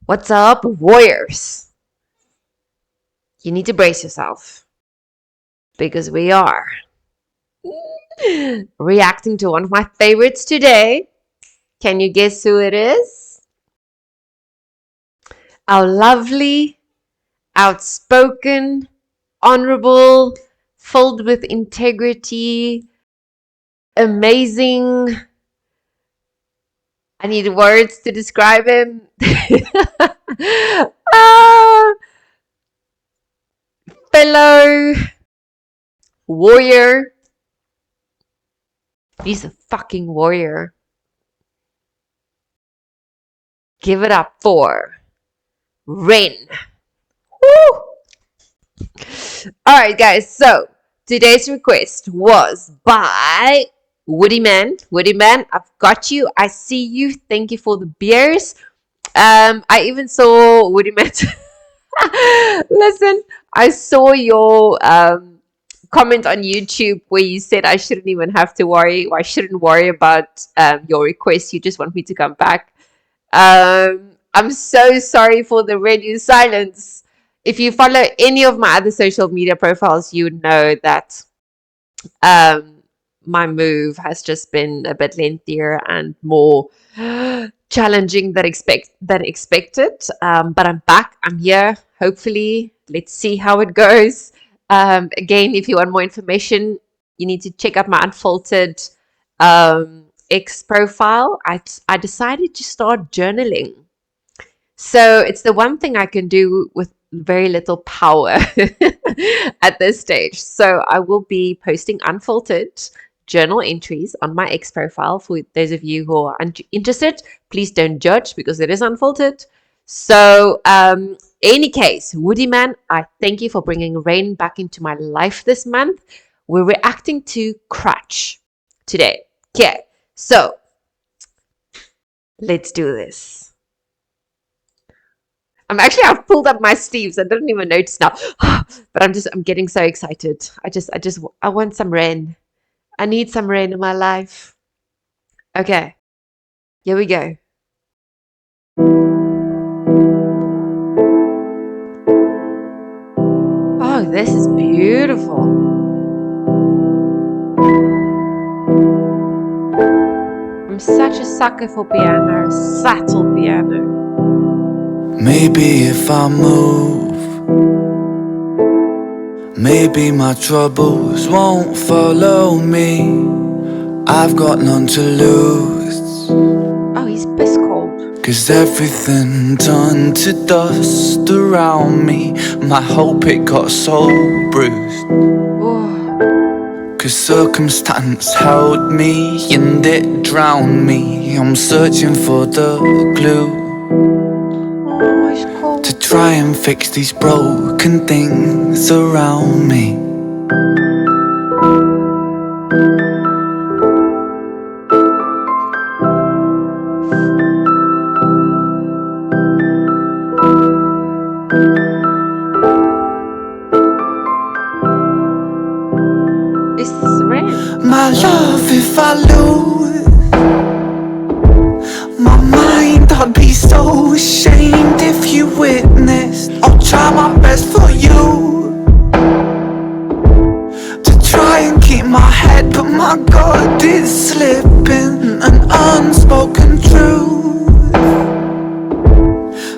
What's up, warriors? You need to brace yourself because we are reacting to one of my favorites today. Can you guess who it is? Our lovely, outspoken, honorable, filled with integrity, amazing. I need words to describe him. Ah, fellow warrior. He's a fucking warrior. Give it up for Ren. Woo! All right, guys. So today's request was by Woodiman. Woodiman, I've got you. I see you. Thank you for the beers. I even saw Woodiman. Listen, I saw your comment on YouTube where you said I shouldn't even have to worry, or I shouldn't worry about your request. You just want me to come back. I'm so sorry for the radio silence. If you follow any of my other social media profiles, you would know that um, my move has just been a bit lengthier and more challenging than expected. But I'm back. I'm here. Hopefully, let's see how it goes. Again, if you want more information, you need to check out my unfiltered X profile. I decided to start journaling. So it's the one thing I can do with very little power at this stage. So I will be posting unfiltered journal entries on my X profile. For those of you who are interested, please don't judge because it is unfiltered. So, any case, Woodiman, I thank you for bringing rain back into my life this month. We're reacting to Crutch today. Okay, so let's do this. I've pulled up my sleeves. I didn't even notice now. But I'm getting so excited. I want some rain. I need some rain in my life. Okay, here we go. Oh, this is beautiful. I'm such a sucker for piano, subtle piano. Maybe if I move, maybe my troubles won't follow me. I've got none to lose, Oh, he's piss cold. 'cause everything turned to dust around me. My hope it got so bruised, Oh, 'cause circumstance held me and it drowned me. I'm searching for the glue oh, he's cold. to try and fix these broken things around me. This is rain. My love, if I lose my mind, I'd be so ashamed if you witnessed. I'll try my best for you to try and keep my head, but my God is slipping. An unspoken truth,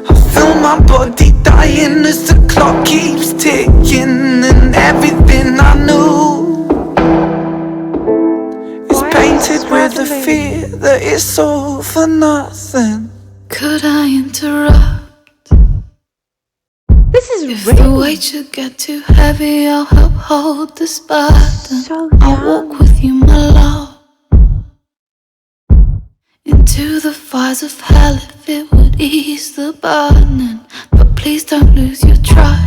I feel my body dying as the clock keeps ticking, and everything I knew is painted with the fear that it's all for nothing. Could I interrupt? This is If rain. the weight should get too heavy, I'll help hold this burden. So I'll young. walk with you, my love, into the fires of hell if it would ease the burning. But please don't lose your trust.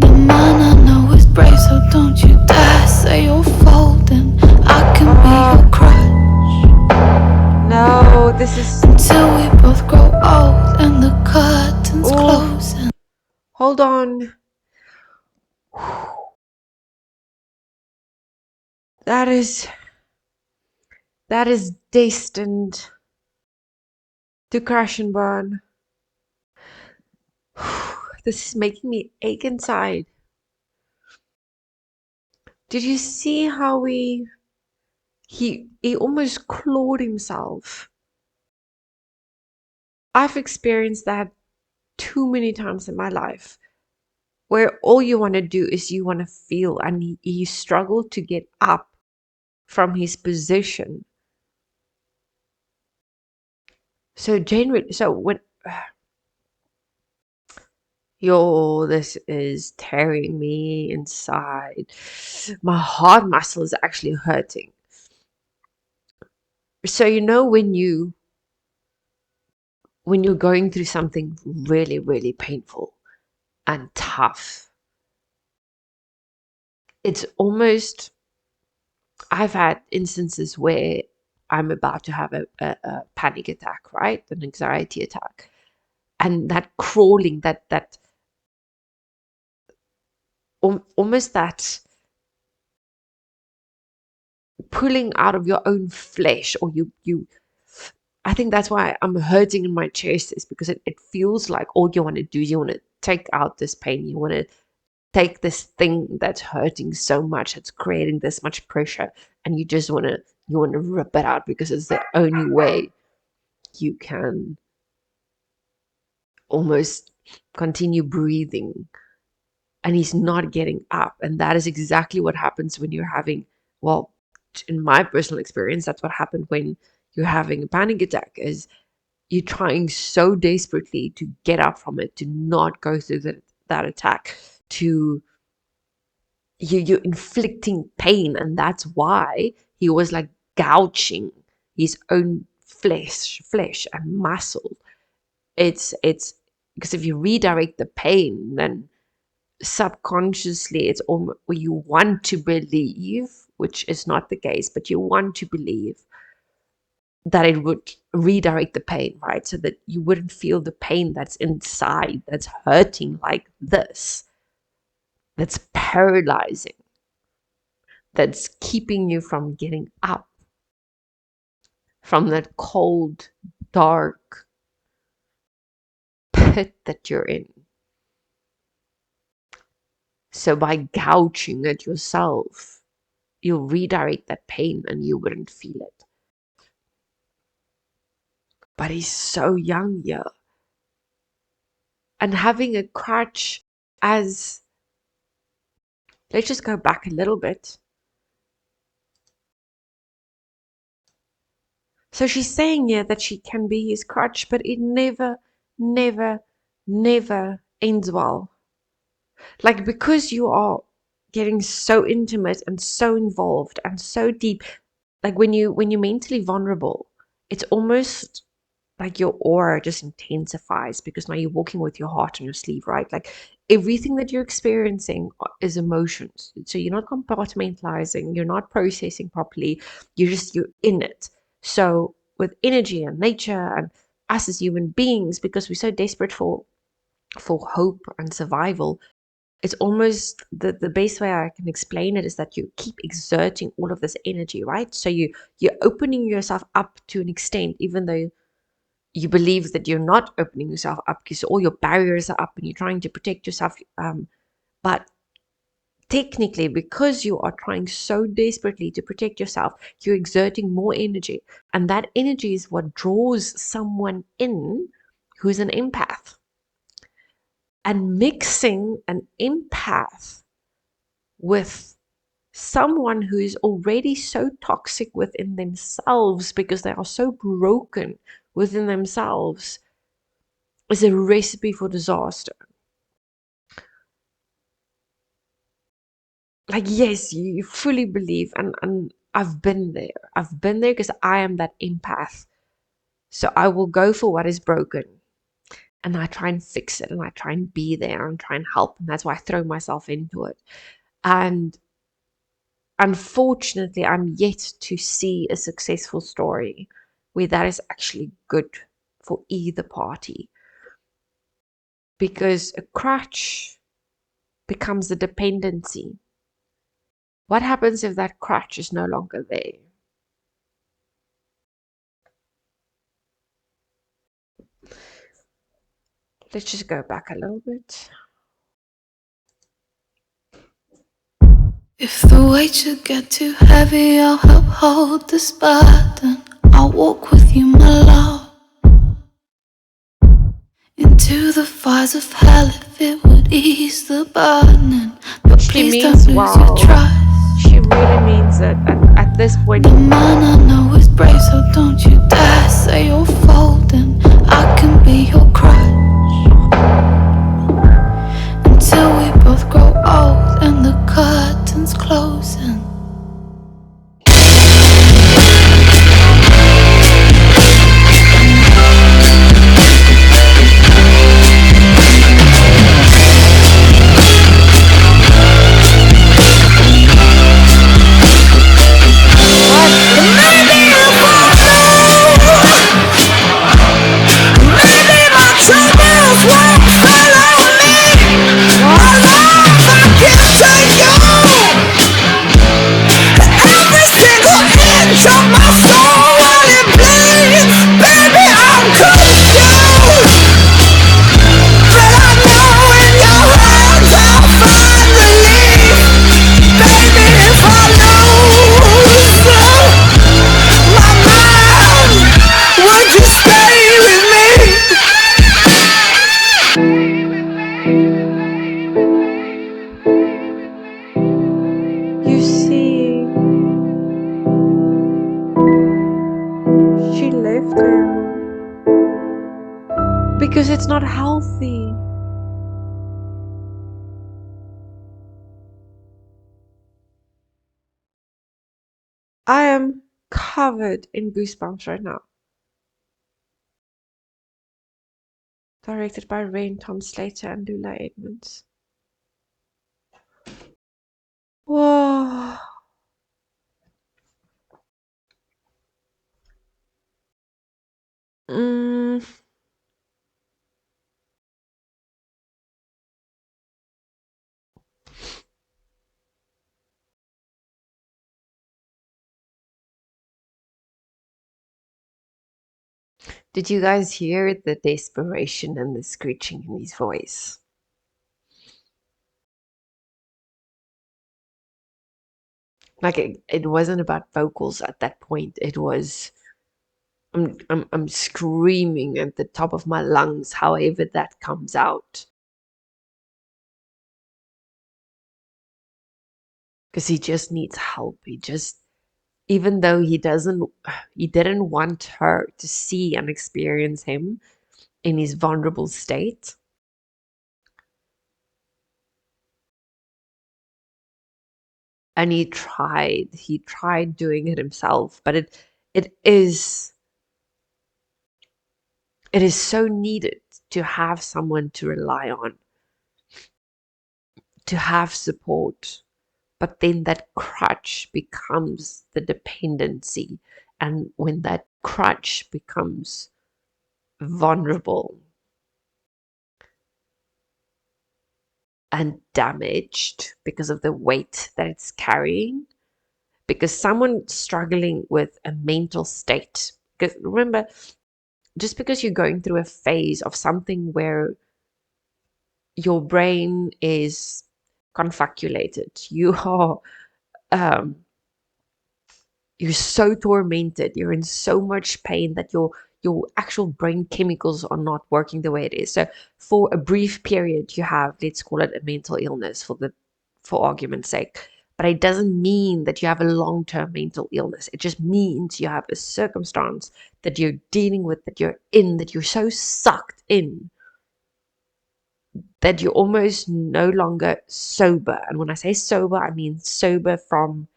The man I know is brave, so don't you dare say you're folding. I can be your crutch No, this is. until we both grow old and the curtains Oh. closing. Hold on. That is destined. to crash and burn. This is making me ache inside. Did you see how he almost clawed himself? I've experienced that too many times in my life, where all you want to do is you want to feel, and he struggled to get up from his position. So generally, so when yo, this is tearing me inside. My heart muscle is actually hurting. So when you're going through something really, really painful and tough, it's almost, I've had instances where I'm about to have a panic attack, right? An anxiety attack. And that crawling, that almost that pulling out of your own flesh, or you I think that's why I'm hurting in my chest, is because it feels like all you want to do is you want to take out this pain. You want to take this thing that's hurting so much, it's creating this much pressure, and you want to rip it out, because it's the only way you can almost continue breathing. And he's not getting up, and that is exactly what happens when you're having, well, in my personal experience, that's what happened when you're having a panic attack, is you're trying so desperately to get up from it, to not go through that attack, to you're inflicting pain. And that's why he was like gouging his own flesh and muscle. It's because if you redirect the pain, then subconsciously it's almost, you want to believe, which is not the case, but you want to believe that it would redirect the pain, right? So that you wouldn't feel the pain that's inside, that's hurting like this, that's paralyzing, that's keeping you from getting up from that cold, dark pit that you're in. So by gouging at yourself, you'll redirect that pain and you wouldn't feel it. But he's so young here. And having a crutch, as, let's just go back a little bit. So she's saying here that she can be his crutch, but it never, never, never ends well. Like, because you are getting so intimate and so involved and so deep, like when you're mentally vulnerable, it's almost like your aura just intensifies, because now you're walking with your heart on your sleeve, right? Like everything that you're experiencing is emotions. So you're not compartmentalizing, you're not processing properly, you're in it. So with energy and nature and us as human beings, because we're so desperate for hope and survival, it's almost the best way I can explain it is that you keep exerting all of this energy, right? So you're opening yourself up to an extent, even though you believe that you're not opening yourself up, because all your barriers are up and you're trying to protect yourself. But technically, because you are trying so desperately to protect yourself, you're exerting more energy. And that energy is what draws someone in who's an empath. And mixing an empath with someone who is already so toxic within themselves, because they are so broken within themselves, is a recipe for disaster. Like, yes, you fully believe, and I've been there because I am that empath. So I will go for what is broken, and I try and fix it, and I try and be there and try and help, and that's why I throw myself into it. And unfortunately, I'm yet to see a successful story where that is actually good for either party, because a crutch becomes a dependency. What happens if that crutch is no longer there? Let's just go back a little bit. If the weight should get too heavy, I'll help hold this burden. I'll walk with you, my love, into the fires of hell if it would ease the burning. But She please means don't lose your well. trust. She really means it. At this point, The man I know is brave, so don't you dare say you're folding. I can be your crutch until we both grow old and the curtains closing. you see, she left him because it's not healthy. I am covered in goosebumps right now. Directed by Rain Tom Slater and Lula Edmonds. Whoa. Mm. Did you guys hear the desperation and the screeching in his voice? Like it wasn't about vocals at that point. It was I'm screaming at the top of my lungs, however that comes out. Because he just needs help. Even though he didn't want her to see and experience him in his vulnerable state. And he tried doing it himself, but it is so needed to have someone to rely on, to have support. But then that crutch becomes the dependency. And when that crutch becomes vulnerable and damaged because of the weight that it's carrying, because someone struggling with a mental state, because remember, just because you're going through a phase of something where your brain is confaculated, um, you're so tormented, you're in so much pain that your actual brain chemicals are not working the way it is. So for a brief period, you have, let's call it a mental illness for argument's sake. But it doesn't mean that you have a long-term mental illness. It just means you have a circumstance that you're dealing with, that you're so sucked in that you're almost no longer sober. And when I say sober, I mean sober from,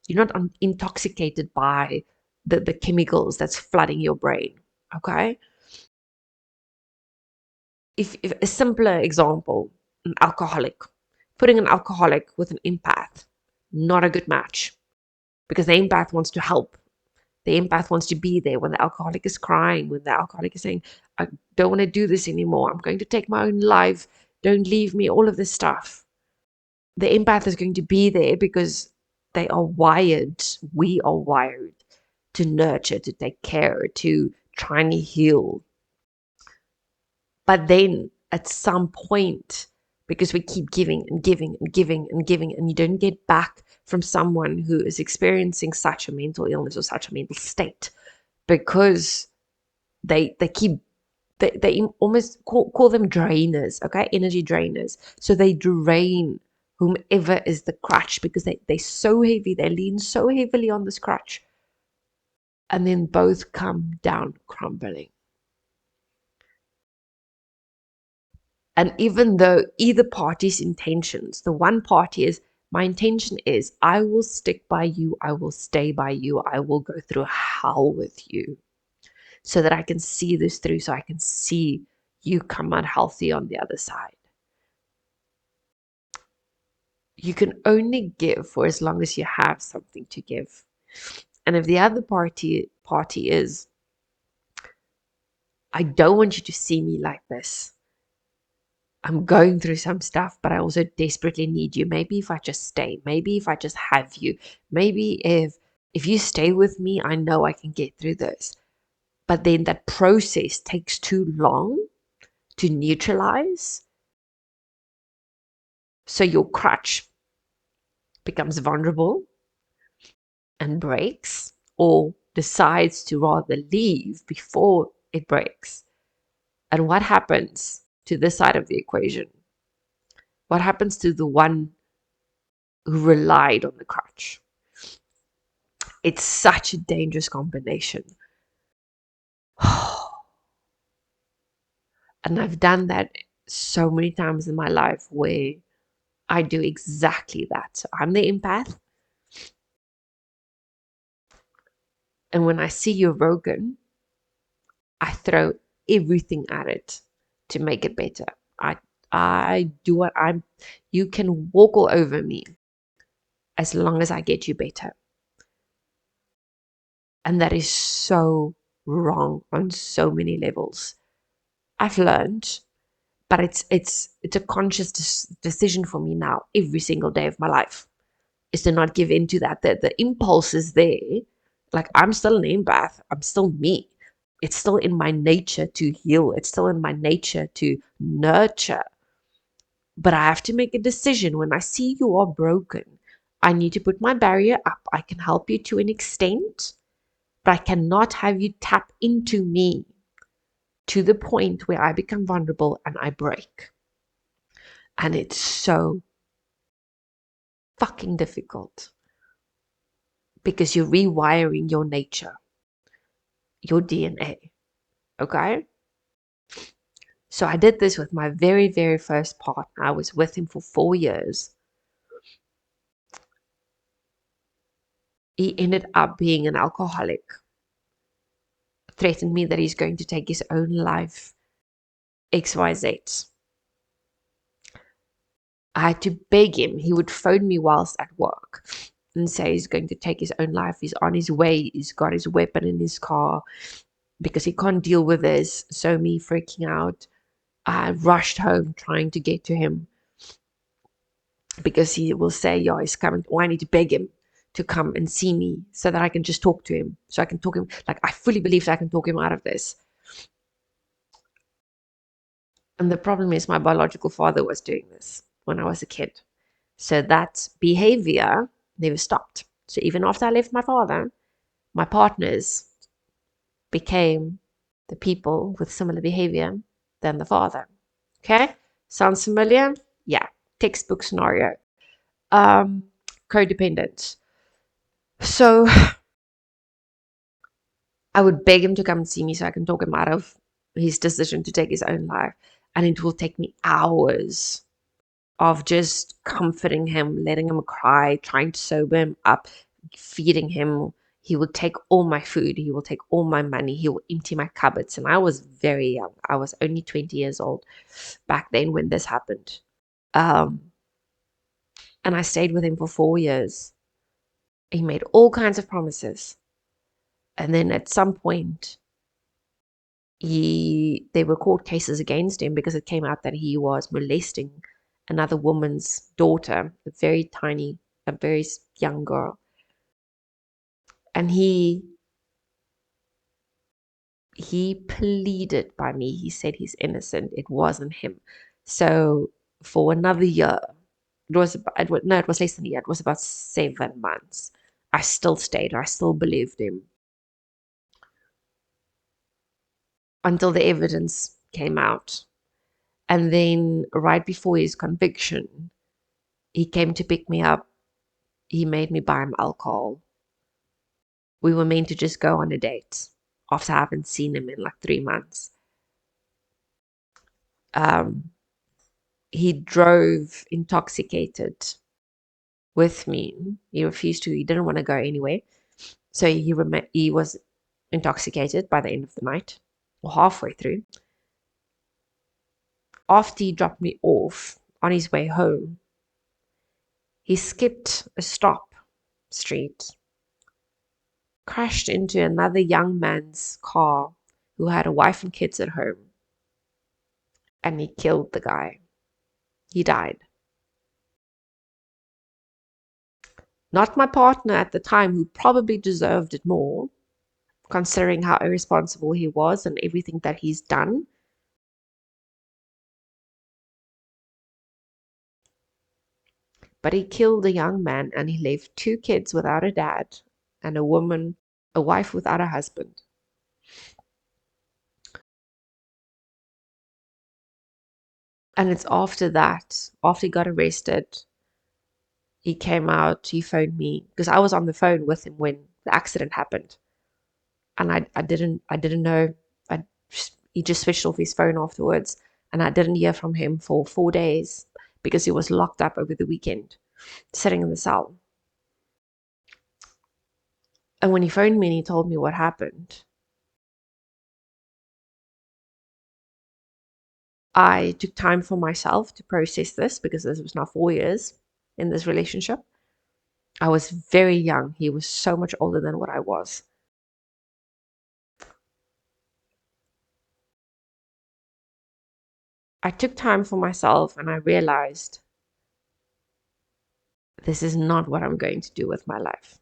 you're not intoxicated by the chemicals that's flooding your brain. Okay? If a simpler example, an alcoholic, putting an alcoholic with an empath, not a good match. Because the empath wants to help. The empath wants to be there when the alcoholic is crying, when the alcoholic is saying, I don't want to do this anymore. I'm going to take my own life. Don't leave me, all of this stuff. The empath is going to be there because we are wired to nurture, to take care, to try and heal. But then at some point, because we keep giving and giving and giving and giving, and you don't get back from someone who is experiencing such a mental illness or such a mental state, because they keep they almost call them drainers, okay? Energy drainers. So they drain whomever is the crutch, because they're so heavy, they lean so heavily on this crutch, and then both come down crumbling. And even though either party's intentions, the one party is, my intention is, I will stick by you, I will stay by you, I will go through hell with you so that I can see this through, so I can see you come out healthy on the other side. You can only give for as long as you have something to give. And if the other party is, I don't want you to see me like this. I'm going through some stuff, but I also desperately need you. Maybe if I just stay, maybe if I just have you, maybe if you stay with me, I know I can get through this. But then that process takes too long to neutralize. So your crutch becomes vulnerable and breaks, or decides to rather leave before it breaks. And what happens to this side of the equation? What happens to the one who relied on the crutch? It's such a dangerous combination. And I've done that so many times in my life where I do exactly that. So I'm the empath. And when I see you're broken, I throw everything at it to make it better. I do what you can walk all over me as long as I get you better. And that is so wrong on so many levels. I've learned, but it's a conscious decision for me now, every single day of my life, is to not give in to that. The impulse is there. Like, I'm still an empath. I'm still me. It's still in my nature to heal. It's still in my nature to nurture. But I have to make a decision. When I see you are broken, I need to put my barrier up. I can help you to an extent, but I cannot have you tap into me to the point where I become vulnerable and I break. And it's so fucking difficult, because you're rewiring your nature, your DNA. Okay? So I did this with my very, very first partner. I was with him for 4 years. He ended up being an alcoholic, threatened me that he's going to take his own life, XYZ. I had to beg him. He would phone me whilst at work and say he's going to take his own life. He's on his way. He's got his weapon in his car because he can't deal with this. So me freaking out, I rushed home trying to get to him, because he will say, yeah, he's coming. Or I need to beg him to come and see me so that I can just talk to him. So I can talk him, like, I fully believe that I can talk him out of this. And the problem is, my biological father was doing this when I was a kid. So that behavior never stopped. So even after I left my father, my partners became the people with similar behavior than the father. Okay? Sounds familiar? Yeah. Textbook scenario. Codependent. So I would beg him to come and see me so I can talk him out of his decision to take his own life. And it will take me hours of just comforting him, letting him cry, trying to sober him up, feeding him. He will take all my food. He will take all my money. He will empty my cupboards. And I was very young. I was only 20 years old back then when this happened. And I stayed with him for 4 years. He made all kinds of promises. And then at some point, there were court cases against him because it came out that he was molesting another woman's daughter, a very young girl. And he He pleaded by me. He said he's innocent. It wasn't him. So for another year, it was less than a year. It was about 7 months. I still stayed. I still believed him until the evidence came out. And then right before his conviction, he came to pick me up. He made me buy him alcohol. We were meant to just go on a date after I haven't seen him in like 3 months. He drove intoxicated with me. He refused to. He didn't want to go anywhere. So he was intoxicated by the end of the night, or halfway through. After he dropped me off on his way home, he skipped a stop street, crashed into another young man's car who had a wife and kids at home, and he killed the guy. He died. Not my partner at the time, who probably deserved it more, considering how irresponsible he was and everything that he's done. But he killed a young man, and he left 2 kids without a dad and a wife without a husband. And it's after that, after he got arrested, he came out, he phoned me, because I was on the phone with him when the accident happened. And I didn't know. He just switched off his phone afterwards, and I didn't hear from him for 4 days because he was locked up over the weekend, sitting in the cell. And when he phoned me and he told me what happened, I took time for myself to process this, because this was now 4 years in this relationship. I was very young. He was so much older than what I was. I took time for myself, and I realized this is not what I'm going to do with my life.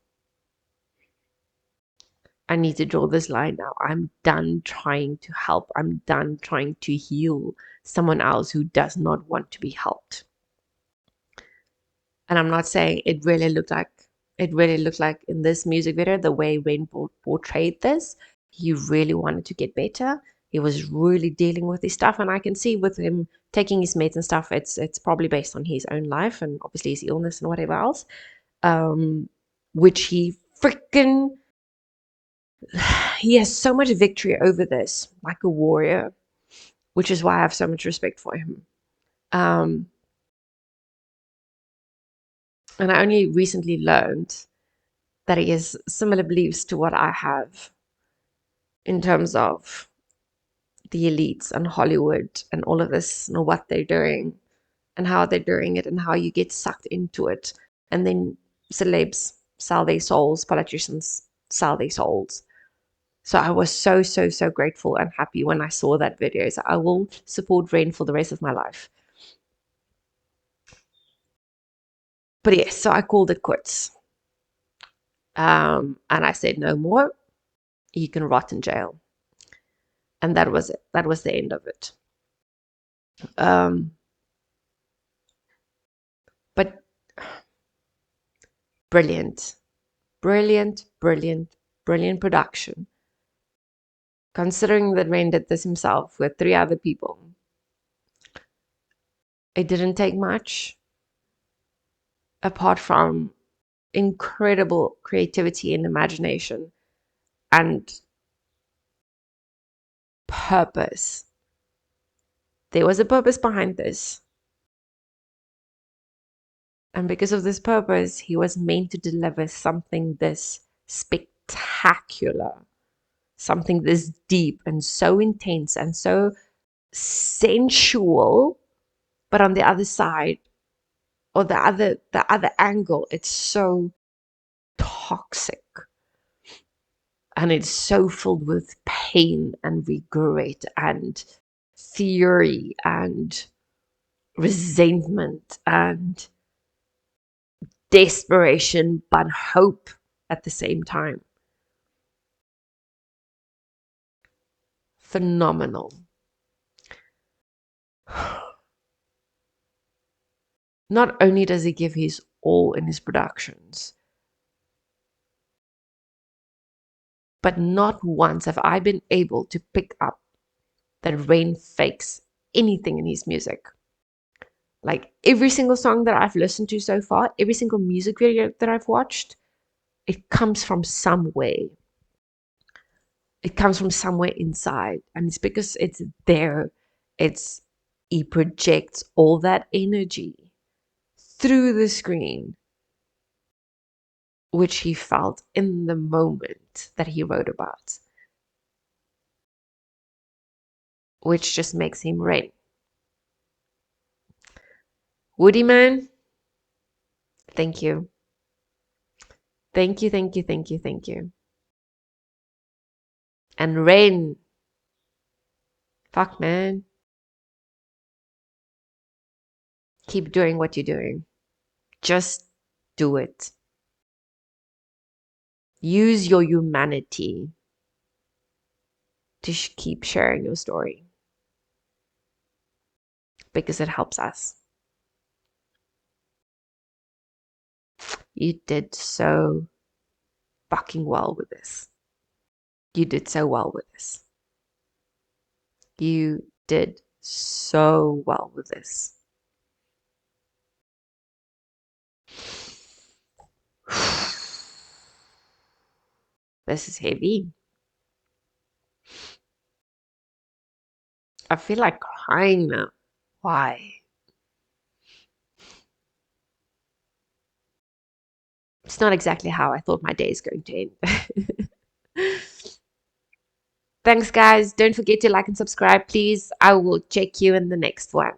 I need to draw this line now. I'm done trying to help. I'm done trying to heal someone else who does not want to be helped. And I'm not saying it really looked like in this music video, the way Rain portrayed this. He really wanted to get better. He was really dealing with his stuff, and I can see with him taking his meds and stuff, it's probably based on his own life and obviously his illness and whatever else, which he has so much victory over this, like a warrior, which is why I have so much respect for him. And I only recently learned that he has similar beliefs to what I have in terms of the elites and Hollywood and all of this, what they're doing and how they're doing it and how you get sucked into it. And then celebs sell their souls, politicians sell their souls. So I was so, so, so grateful and happy when I saw that video. So I will support Rain for the rest of my life. But yes, so I called it quits. And I said, no more. You can rot in jail. And that was it. That was the end of it. But brilliant, brilliant, brilliant, brilliant production. Considering that Rain did this himself with 3 other people, it didn't take much apart from incredible creativity and imagination and purpose. There was a purpose behind this. And because of this purpose, he was meant to deliver something this spectacular, something this deep and so intense and so sensual. But on the other side, or the other angle, it's so toxic. And it's so filled with pain and regret and fury and resentment and desperation, but hope at the same time. phenomenal. Not only does he give his all in his productions, but not once have I been able to pick up that Rain fakes anything in his music. Like every single song that I've listened to so far, every single music video that I've watched, it comes from somewhere. It comes from somewhere inside. And it's because it's there. He projects all that energy through the screen, which he felt in the moment that he wrote about, which just makes him Rain. Woodiman, thank you. Thank you, thank you, thank you, thank you. And Rain, fuck man, keep doing what you're doing. Just do it. Use your humanity to keep sharing your story because it helps us. You did so fucking well with this. You did so well with this. You did so well with this. This is heavy. I feel like crying now. Why? It's not exactly how I thought my day is going to end. Thanks, guys. Don't forget to like and subscribe, please. I will check you in the next one.